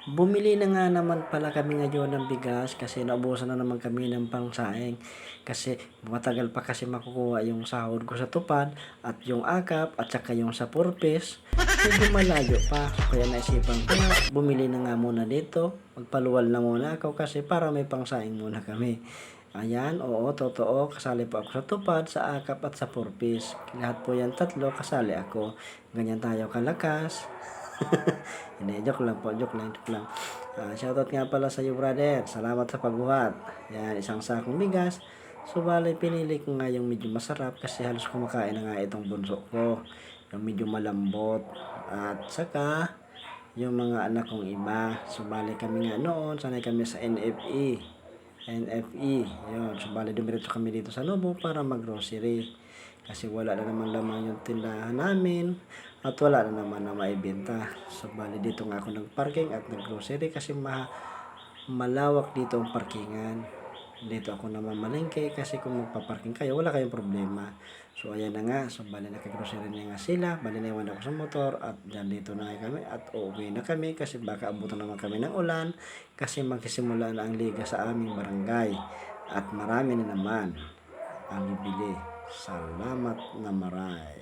Bumili na nga naman pala kami ngayon ng bigas kasi naubusan na naman kami ng pangsaing. Kasi matagal pa kasi makukuha yung sahod ko sa Tupad at yung AKAP at saka yung sa Purpose. Medyo malayo pa. Kaya naisipan ko nga, bumili na nga muna dito. Magpaluwal na muna ako kasi para may pangsaing muna kami. Ayan, oo, totoo. Kasali po ako sa Tupad, sa AKAP at sa Purpose. Lahat po yan tatlo, kasali ako. Ganyan tayo kalakas. Hindi, joke lang. Shoutout nga pala sa iyo, brother. Salamat sa pagbuhat. Yan, isang sakong bigas. Subalay, pinili ko nga yung medyo masarap kasi halos kumakain na nga itong bunso ko. Yung medyo malambot. At saka, yung mga anak kong iba. Subalay kami nga noon, sanay kami sa NFE. Yun, subalay dumiretso kami dito sa Lobo para mag-grocery. Kasi wala na naman lamang yung tindahan namin at wala na naman na maibenta. So, bali dito nga ako nag-parking at nag-grocery kasi malawak dito ang parkingan. Dito ako namamalengke kasi kung magpa-parking kayo, wala kayong problema. So, ayan na nga. So, bali nag-grocery na nga sila. Bali naiwan ako sa motor at dyan dito na nga kami at uuwi na kami kasi baka abutan naman kami ng ulan kasi magsisimula na ang liga sa aming barangay. At marami na naman ang bibili. Salamat na maray.